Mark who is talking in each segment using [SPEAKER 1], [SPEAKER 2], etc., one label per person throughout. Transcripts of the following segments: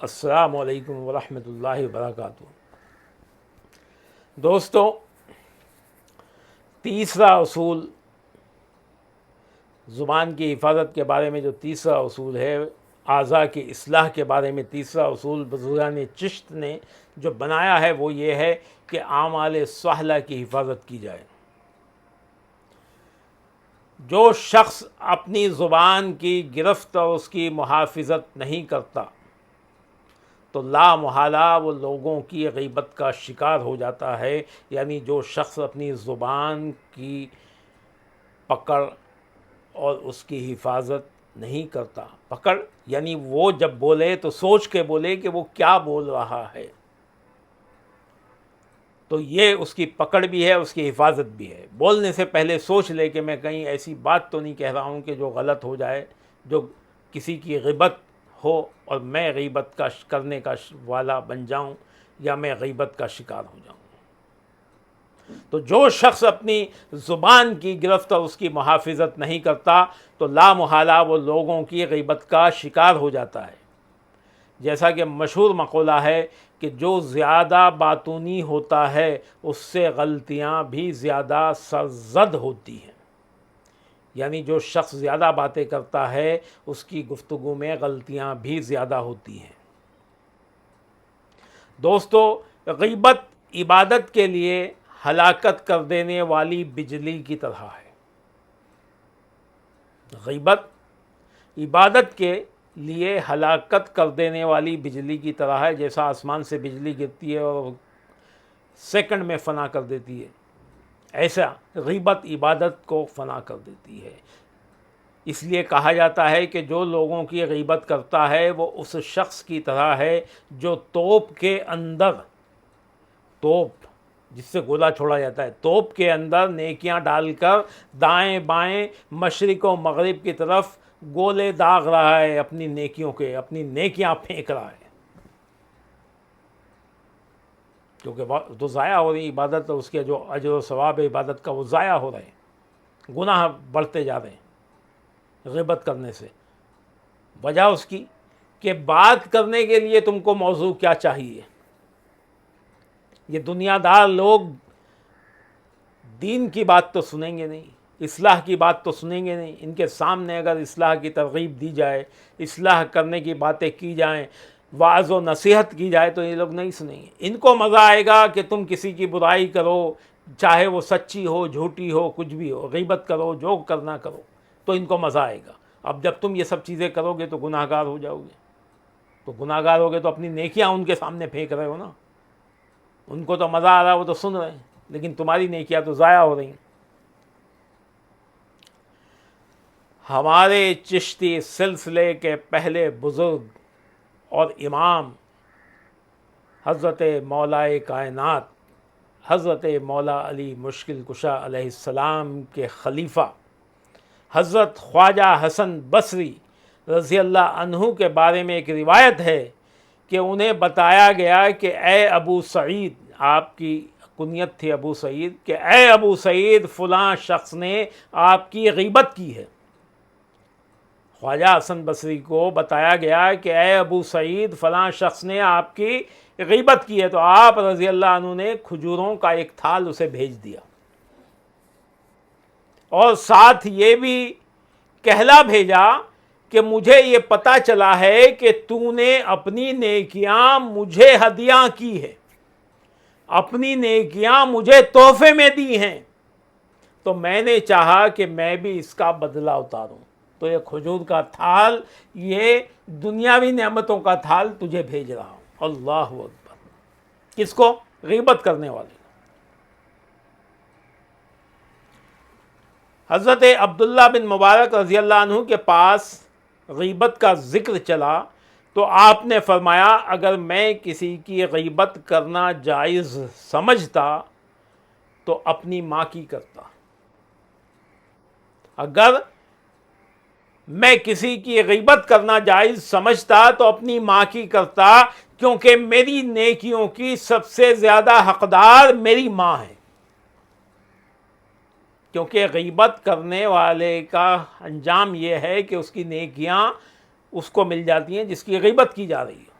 [SPEAKER 1] السلام علیکم ورحمۃ اللہ وبرکاتہ۔ دوستو، تیسرا اصول زبان کی حفاظت کے بارے میں جو تیسرا اصول ہے، اعضاء کی اصلاح کے بارے میں تیسرا اصول بزرگان چشت نے جو بنایا ہے وہ یہ ہے کہ اعمال صالحہ کی حفاظت کی جائے۔ جو شخص اپنی زبان کی گرفت اور اس کی محافظت نہیں کرتا تو لا محالہ وہ لوگوں کی غیبت کا شکار ہو جاتا ہے۔ یعنی جو شخص اپنی زبان کی پکڑ اور اس کی حفاظت نہیں کرتا، پکڑ یعنی وہ جب بولے تو سوچ کے بولے کہ وہ کیا بول رہا ہے، تو یہ اس کی پکڑ بھی ہے، اس کی حفاظت بھی ہے۔ بولنے سے پہلے سوچ لے کہ میں کہیں ایسی بات تو نہیں کہہ رہا ہوں کہ جو غلط ہو جائے، جو کسی کی غیبت ہو اور میں غیبت کا کرنے کا والا بن جاؤں یا میں غیبت کا شکار ہو جاؤں۔ تو جو شخص اپنی زبان کی گرفت اور اس کی محافظت نہیں کرتا تو لا محالہ وہ لوگوں کی غیبت کا شکار ہو جاتا ہے۔ جیسا کہ مشہور مقولہ ہے کہ جو زیادہ باتونی ہوتا ہے اس سے غلطیاں بھی زیادہ سرزد ہوتی ہیں۔ یعنی جو شخص زیادہ باتیں کرتا ہے اس کی گفتگو میں غلطیاں بھی زیادہ ہوتی ہیں۔ دوستو، غیبت عبادت کے لیے ہلاکت کر دینے والی بجلی کی طرح ہے۔ غیبت عبادت کے لیے ہلاکت کر دینے والی بجلی کی طرح ہے۔ جیسا آسمان سے بجلی گرتی ہے اور سیکنڈ میں فنا کر دیتی ہے، ایسا غیبت عبادت کو فنا کر دیتی ہے۔ اس لیے کہا جاتا ہے کہ جو لوگوں کی غیبت کرتا ہے وہ اس شخص کی طرح ہے جو توپ کے اندر، توپ جس سے گولا چھوڑا جاتا ہے، توپ کے اندر نیکیاں ڈال کر دائیں بائیں مشرق و مغرب کی طرف گولے داغ رہا ہے، اپنی نیکیوں کے، اپنی نیکیاں پھینک رہا ہے، کیونکہ تو ضائع ہو رہی عبادت، اس کے جو اجر و ثواب عبادت کا وہ ضائع ہو رہے ہیں، گناہ بڑھتے جا رہے ہیں غیبت کرنے سے۔ وجہ اس کی کہ بات کرنے کے لیے تم کو موضوع کیا چاہیے۔ یہ دنیا دار لوگ دین کی بات تو سنیں گے نہیں، اصلاح کی بات تو سنیں گے نہیں۔ ان کے سامنے اگر اصلاح کی ترغیب دی جائے، اصلاح کرنے کی باتیں کی جائیں، وعظ و نصیحت کی جائے تو یہ لوگ نہیں سنیں گے۔ ان کو مزہ آئے گا کہ تم کسی کی برائی کرو، چاہے وہ سچی ہو، جھوٹی ہو، کچھ بھی ہو، غیبت کرو، جو کرنا کرو، تو ان کو مزہ آئے گا۔ اب جب تم یہ سب چیزیں کرو گے تو گناہ گار ہو جاؤ گے، تو گناہ گار ہوگے تو اپنی نیکیاں ان کے سامنے پھینک رہے ہو نا۔ ان کو تو مزہ آ رہا ہے، وہ تو سن رہے ہیں، لیکن تمہاری نیکیاں تو ضائع ہو رہی ہیں۔ ہمارے چشتی سلسلے کے پہلے بزرگ اور امام حضرت مولائے کائنات حضرت مولا علی مشکل کشا علیہ السلام کے خلیفہ حضرت خواجہ حسن بصری رضی اللہ عنہ کے بارے میں ایک روایت ہے کہ انہیں بتایا گیا کہ اے ابو سعید، آپ کی کنیت تھی ابو سعید، کہ اے ابو سعید فلاں شخص نے آپ کی غیبت کی ہے۔ خواجہ حسن بصری کو بتایا گیا کہ اے ابو سعید فلاں شخص نے آپ کی غیبت کی ہے، تو آپ رضی اللہ عنہ نے کھجوروں کا ایک تھال اسے بھیج دیا اور ساتھ یہ بھی کہلا بھیجا کہ مجھے یہ پتہ چلا ہے کہ تو نے اپنی نیکیاں مجھے ہدیہ کی ہے، اپنی نیکیاں مجھے تحفے میں دی ہیں، تو میں نے چاہا کہ میں بھی اس کا بدلہ اتاروں، تو یہ کھجور کا تھال، یہ دنیاوی نعمتوں کا تھال تجھے بھیج رہا ہوں۔ اللہ اکبر! کس کو؟ غیبت کرنے والے۔ حضرت عبداللہ بن مبارک رضی اللہ عنہ کے پاس غیبت کا ذکر چلا تو آپ نے فرمایا اگر میں کسی کی غیبت کرنا جائز سمجھتا تو اپنی ماں کی کرتا۔ اگر میں کسی کی غیبت کرنا جائز سمجھتا تو اپنی ماں کی کرتا، کیونکہ میری نیکیوں کی سب سے زیادہ حقدار میری ماں ہے۔ کیونکہ غیبت کرنے والے کا انجام یہ ہے کہ اس کی نیکیاں اس کو مل جاتی ہیں جس کی غیبت کی جا رہی ہے۔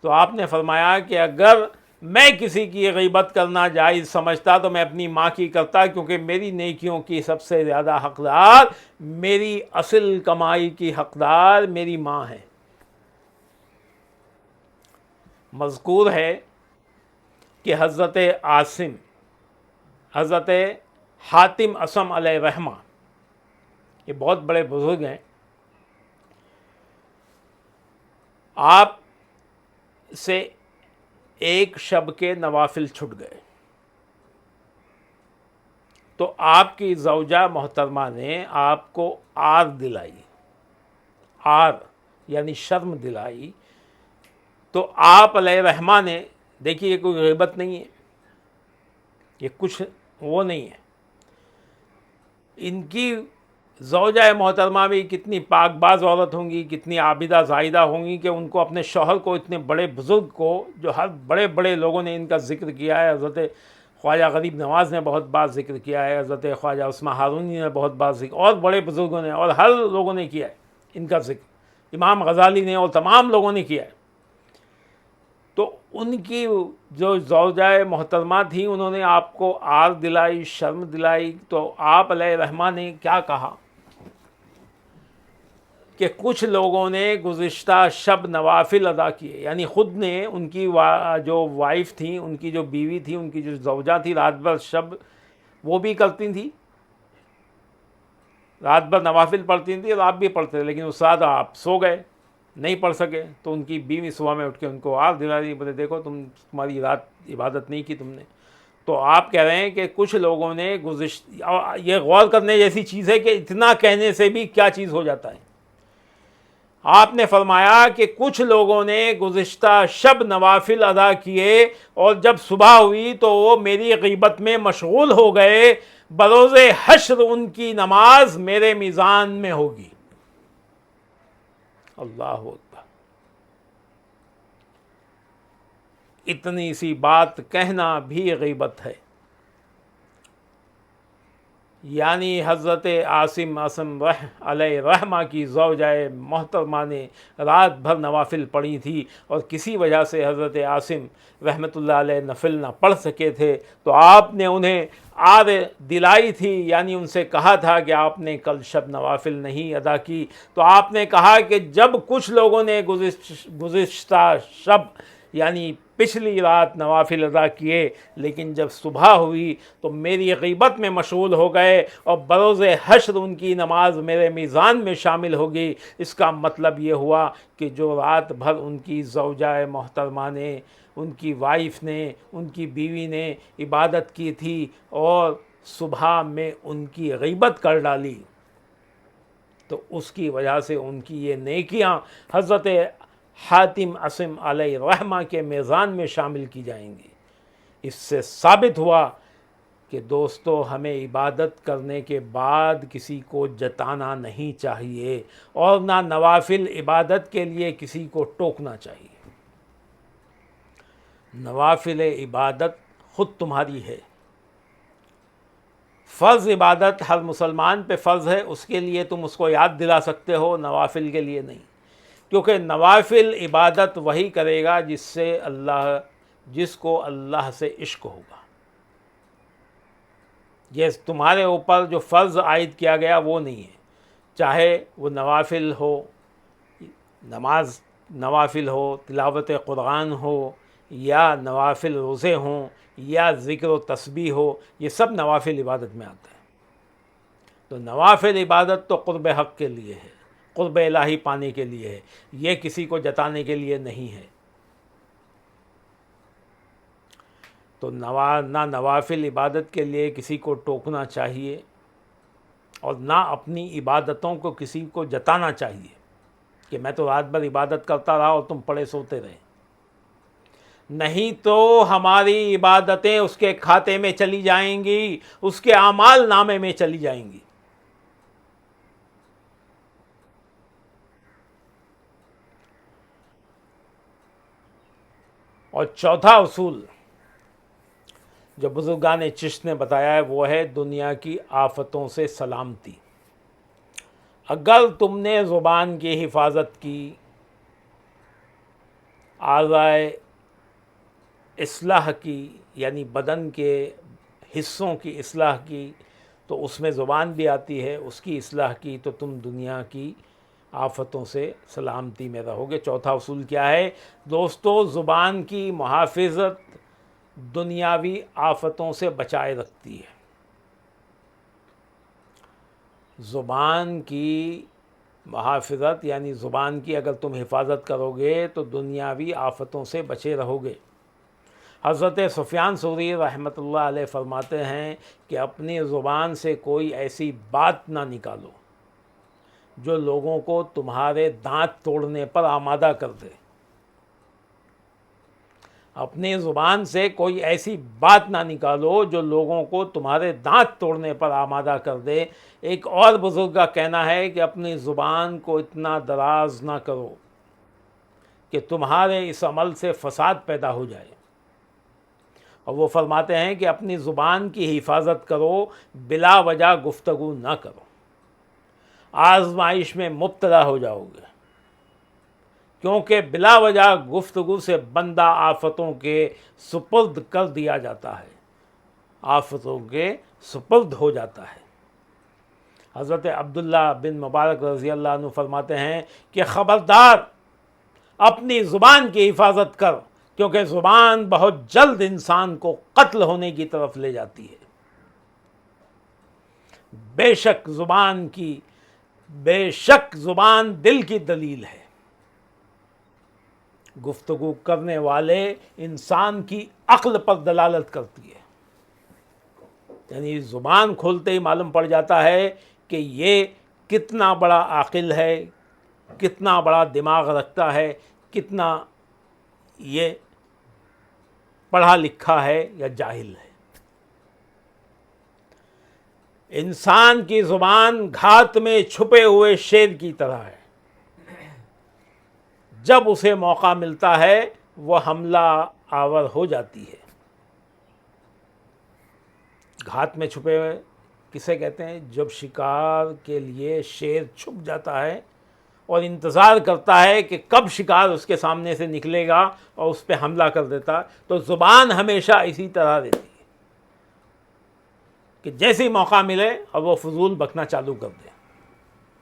[SPEAKER 1] تو آپ نے فرمایا کہ اگر میں کسی کی غیبت کرنا جائز سمجھتا تو میں اپنی ماں کی کرتا، کیونکہ میری نیکیوں کی سب سے زیادہ حقدار، میری اصل کمائی کی حقدار میری ماں ہے۔ مذکور ہے کہ حضرت عاصم، حضرت حاتم اصم علیہ رحمہ، یہ بہت بڑے بزرگ ہیں، آپ سے ایک شب کے نوافل چھٹ گئے تو آپ کی زوجہ محترمہ نے آپ کو آر دلائی، آر یعنی شرم دلائی، تو آپ علیہ رحمہ نے، دیکھیے یہ کوئی غیبت نہیں ہے، یہ کچھ وہ نہیں ہے، ان کی زوجہ محترمہ بھی کتنی پاک باز عورت ہوں گی، کتنی عابدہ زاہدہ ہوں گی کہ ان کو اپنے شوہر کو، اتنے بڑے بزرگ کو، جو ہر بڑے بڑے لوگوں نے ان کا ذکر کیا ہے، حضرت خواجہ غریب نواز نے بہت بار ذکر کیا ہے، حضرت خواجہ عثمان ہارونی نے بہت بار ذکر، اور بڑے بزرگوں نے اور ہر لوگوں نے کیا ہے ان کا ذکر، امام غزالی نے اور تمام لوگوں نے کیا ہے، تو ان کی جو زوجہ محترمہ تھیں انہوں نے آپ کو آر دلائی، شرم دلائی، تو آپ علیہ رحمہ نے کیا کہا کہ کچھ لوگوں نے گزشتہ شب نوافل ادا کیے، یعنی خود نے، ان کی جو وائف تھیں، ان کی جو بیوی تھی، ان کی جو زوجہ تھی، رات بھر شب وہ بھی کرتی تھیں، رات بھر نوافل پڑھتی تھیں اور آپ بھی پڑھتے تھے، لیکن اس رات آپ سو گئے، نہیں پڑھ سکے، تو ان کی بیوی صبح میں اٹھ کے ان کو آر دلا دی، بولے دیکھو تمہاری رات عبادت نہیں کی تم نے۔ تو آپ کہہ رہے ہیں کہ کچھ لوگوں نے یہ غور کرنے جیسی چیز ہے کہ اتنا کہنے سے بھی کیا چیز ہو جاتا ہے۔ آپ نے فرمایا کہ کچھ لوگوں نے گزشتہ شب نوافل ادا کیے اور جب صبح ہوئی تو وہ میری غیبت میں مشغول ہو گئے، بروز حشر ان کی نماز میرے میزان میں ہوگی۔ اللہ اکبر! اتنی سی بات کہنا بھی غیبت ہے، یعنی حضرت عاصم علیہ رحمہ کی زوجہ محترمہ نے رات بھر نوافل پڑھی تھی اور کسی وجہ سے حضرت عاصم رحمۃ اللہ علیہ نفل نہ پڑھ سکے تھے، تو آپ نے انہیں آر دلائی تھی، یعنی ان سے کہا تھا کہ آپ نے کل شب نوافل نہیں ادا کی، تو آپ نے کہا کہ جب کچھ لوگوں نے گزشتہ شب یعنی پچھلی رات نوافل ادا کیے، لیکن جب صبح ہوئی تو میری غیبت میں مشغول ہو گئے اور بروز حشر ان کی نماز میرے میزان میں شامل ہوگی۔ اس کا مطلب یہ ہوا کہ جو رات بھر ان کی زوجہ محترمہ نے، ان کی وائف نے، ان کی بیوی نے عبادت کی تھی اور صبح میں ان کی غیبت کر ڈالی، تو اس کی وجہ سے ان کی یہ نیکیاں حضرت حاتم اصم علیہ رحمہ کے میزان میں شامل کی جائیں گی۔ اس سے ثابت ہوا کہ دوستو ہمیں عبادت کرنے کے بعد کسی کو جتانا نہیں چاہیے اور نہ نوافل عبادت کے لیے کسی کو ٹوکنا چاہیے۔ نوافل عبادت خود تمہاری ہے، فرض عبادت ہر مسلمان پہ فرض ہے، اس کے لیے تم اس کو یاد دلا سکتے ہو، نوافل کے لیے نہیں، کیونکہ نوافل عبادت وہی کرے گا جس کو اللہ سے عشق ہوگا۔ یہ تمہارے اوپر جو فرض عائد کیا گیا وہ نہیں ہے، چاہے وہ نوافل ہو، نماز نوافل ہو، تلاوت قرآن ہو، یا نوافل روزے ہوں، یا ذکر و تسبیح ہو، یہ سب نوافل عبادت میں آتا ہے۔ تو نوافل عبادت تو قرب حق کے لیے ہے، قرب الہی پانے کے لیے ہے، یہ کسی کو جتانے کے لیے نہیں ہے۔ تو نہ نوافل عبادت کے لیے کسی کو ٹوکنا چاہیے اور نہ اپنی عبادتوں کو کسی کو جتانا چاہیے کہ میں تو رات بھر عبادت کرتا رہا اور تم پڑے سوتے رہے، نہیں تو ہماری عبادتیں اس کے کھاتے میں چلی جائیں گی، اس کے اعمال نامے میں چلی جائیں گی۔ اور چوتھا اصول جو بزرگان چشت نے بتایا ہے وہ ہے دنیا کی آفتوں سے سلامتی۔ اگر تم نے زبان کی حفاظت کی، اعضائے اصلاح کی یعنی بدن کے حصوں کی اصلاح کی تو اس میں زبان بھی آتی ہے، اس کی اصلاح کی تو تم دنیا کی آفتوں سے سلامتی میں رہو گے۔ چوتھا اصول کیا ہے دوستو؟ زبان کی محافظت دنیاوی آفتوں سے بچائے رکھتی ہے۔ زبان کی محافظت یعنی زبان کی اگر تم حفاظت کرو گے تو دنیاوی آفتوں سے بچے رہو گے۔ حضرت سفیان ثوری رحمۃ اللہ علیہ فرماتے ہیں کہ اپنی زبان سے کوئی ایسی بات نہ نکالو جو لوگوں کو تمہارے دانت توڑنے پر آمادہ کر دے۔ اپنی زبان سے کوئی ایسی بات نہ نکالو جو لوگوں کو تمہارے دانت توڑنے پر آمادہ کر دے۔ ایک اور بزرگ کا کہنا ہے کہ اپنی زبان کو اتنا دراز نہ کرو کہ تمہارے اس عمل سے فساد پیدا ہو جائے، اور وہ فرماتے ہیں کہ اپنی زبان کی حفاظت کرو، بلا وجہ گفتگو نہ کرو، آزمائش میں مبتلا ہو جاؤ گے، کیونکہ بلا وجہ گفتگو سے بندہ آفتوں کے سپرد کر دیا جاتا ہے، آفتوں کے سپرد ہو جاتا ہے۔ حضرت عبداللہ بن مبارک رضی اللہ عنہ فرماتے ہیں کہ خبردار اپنی زبان کی حفاظت کر، کیونکہ زبان بہت جلد انسان کو قتل ہونے کی طرف لے جاتی ہے۔ بے شک زبان دل کی دلیل ہے۔ گفتگو کرنے والے انسان کی عقل پر دلالت کرتی ہے، یعنی زبان کھولتے ہی معلوم پڑ جاتا ہے کہ یہ کتنا بڑا عاقل ہے، کتنا بڑا دماغ رکھتا ہے، کتنا یہ پڑھا لکھا ہے یا جاہل ہے۔ انسان کی زبان گھات میں چھپے ہوئے شیر کی طرح ہے، جب اسے موقع ملتا ہے وہ حملہ آور ہو جاتی ہے۔ گھات میں چھپے ہوئے کسے کہتے ہیں؟ جب شکار کے لیے شیر چھپ جاتا ہے اور انتظار کرتا ہے کہ کب شکار اس کے سامنے سے نکلے گا اور اس پہ حملہ کر دیتا، تو زبان ہمیشہ اسی طرح رہتی ہے کہ جیسے موقع ملے اور وہ فضول بکنا چالو کر دے،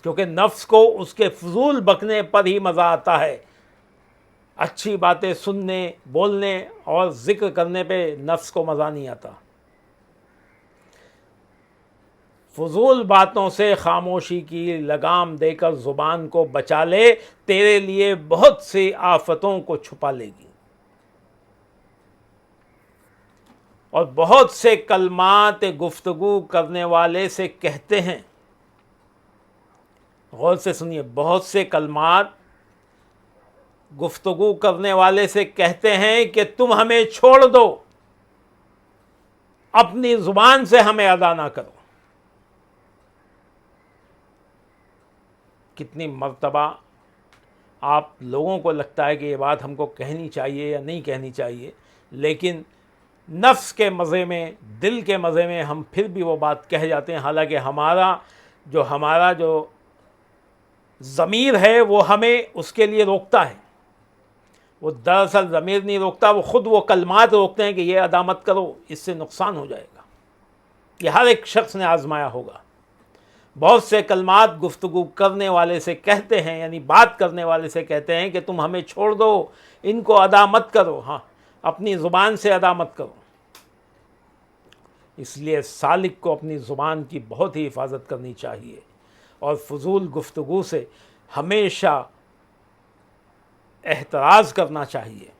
[SPEAKER 1] کیونکہ نفس کو اس کے فضول بکنے پر ہی مزہ آتا ہے۔ اچھی باتیں سننے، بولنے اور ذکر کرنے پہ نفس کو مزہ نہیں آتا۔ فضول باتوں سے خاموشی کی لگام دے کر زبان کو بچا لے، تیرے لیے بہت سی آفتوں کو چھپا لے گی۔ اور بہت سے کلمات گفتگو کرنے والے سے کہتے ہیں، غور سے سنیے، بہت سے کلمات گفتگو کرنے والے سے کہتے ہیں کہ تم ہمیں چھوڑ دو، اپنی زبان سے ہمیں ادا نہ کرو۔ کتنی مرتبہ آپ لوگوں کو لگتا ہے کہ یہ بات ہم کو کہنی چاہیے یا نہیں کہنی چاہیے، لیکن نفس کے مزے میں، دل کے مزے میں ہم پھر بھی وہ بات کہہ جاتے ہیں، حالانکہ ہمارا جو ضمیر ہے وہ ہمیں اس کے لیے روکتا ہے۔ وہ دراصل ضمیر نہیں روکتا، وہ خود وہ کلمات روکتے ہیں کہ یہ ادا مت کرو، اس سے نقصان ہو جائے گا۔ یہ ہر ایک شخص نے آزمایا ہوگا۔ بہت سے کلمات گفتگو کرنے والے سے کہتے ہیں، یعنی بات کرنے والے سے کہتے ہیں کہ تم ہمیں چھوڑ دو، ان کو ادا مت کرو، ہاں اپنی زبان سے ادا مت کرو۔ اس لیے سالک کو اپنی زبان کی بہت ہی حفاظت کرنی چاہیے اور فضول گفتگو سے ہمیشہ احتراز کرنا چاہیے۔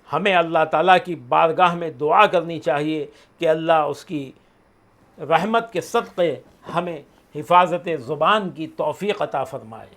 [SPEAKER 1] ہمیں اللہ تعالیٰ کی بارگاہ میں دعا کرنی چاہیے کہ اللہ اس کی رحمت کے صدقے ہمیں حفاظت زبان کی توفیق عطا فرمائے۔